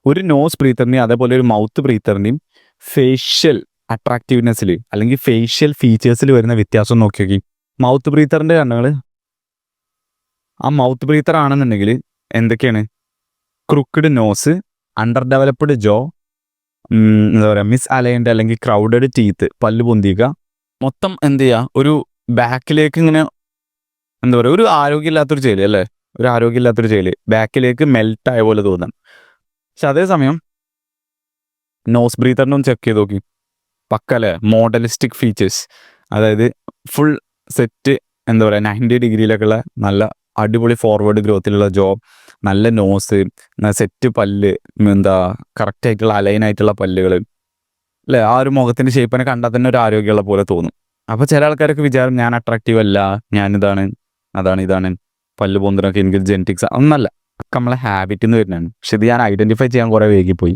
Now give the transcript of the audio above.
ഒരു നോസ് ബ്രീത്തറിനെയും അതേപോലെ ഒരു മൗത്ത് ബ്രീത്തറിനെയും ഫേഷ്യൽ അട്രാക്റ്റീവ്നെസ്സിൽ അല്ലെങ്കിൽ ഫേഷ്യൽ ഫീച്ചേഴ്സിൽ വരുന്ന വ്യത്യാസം നോക്കി നോക്കി. മൗത്ത് ബ്രീത്തറിൻ്റെ കണ്ണുകൾ, ആ മൗത്ത് ബ്രീത്തർ ആണെന്നുണ്ടെങ്കിൽ എന്തൊക്കെയാണ്? ക്രുക്കഡ് നോസ്, അണ്ടർ ഡെവലപ്ഡ് ജോ, എന്താ പറയുക, മിസ് അലൈൻഡ് അല്ലെങ്കിൽ ക്രൗഡഡ് ടീത്ത്, പല്ല് പൊന്തിക്കുക, മൊത്തം എന്ത് ചെയ്യുക, ഒരു ബാക്കിലേക്ക് ഇങ്ങനെ എന്താ പറയുക, ഒരു ആരോഗ്യമില്ലാത്തൊരു ചേല് അല്ലേ, ഒരു ആരോഗ്യമില്ലാത്തൊരു ചേല് ബാക്കിലേക്ക് മെൽട്ടായ പോലെ തോന്നാം. പക്ഷെ അതേസമയം നോസ് ബ്രീത്തറിനെ ഒന്ന് ചെക്ക് ചെയ്ത് നോക്കി, പക്കല്ലേ മോഡലിസ്റ്റിക് ഫീച്ചേഴ്സ്, അതായത് ഫുൾ സെറ്റ്, എന്താ പറയുക, 90 ഡിഗ്രിയിലൊക്കെയുള്ള നല്ല അടിപൊളി ഫോർവേഡ് ഗ്രോത്തിലുള്ള ജോ, നല്ല നോസ്, സെറ്റ് പല്ല്, എന്താ കറക്റ്റായിട്ടുള്ള അലൈനായിട്ടുള്ള പല്ലുകൾ അല്ലേ, ആ ഒരു മുഖത്തിൻ്റെ ഷേപ്പിനെ കണ്ടാൽ തന്നെ ഒരു ആരോഗ്യമുള്ള പോലെ തോന്നും. അപ്പോൾ ചില ആൾക്കാരൊക്കെ വിചാരം ഞാൻ അട്രാക്റ്റീവ് അല്ല, ഞാനിതാണ് ഇതാണ് പല്ല് പൊന്തിനൊക്കെ എനിക്ക് ജെനറ്റിക്സ് ഒന്നല്ല, ഒക്കെ നമ്മളെ ഹാബിറ്റിൽ നിന്ന് വരുന്നതാണ്. പക്ഷെ ഇത് ഞാൻ ഐഡൻറ്റിഫൈ ചെയ്യാൻ കുറേ വൈകിപ്പോയി.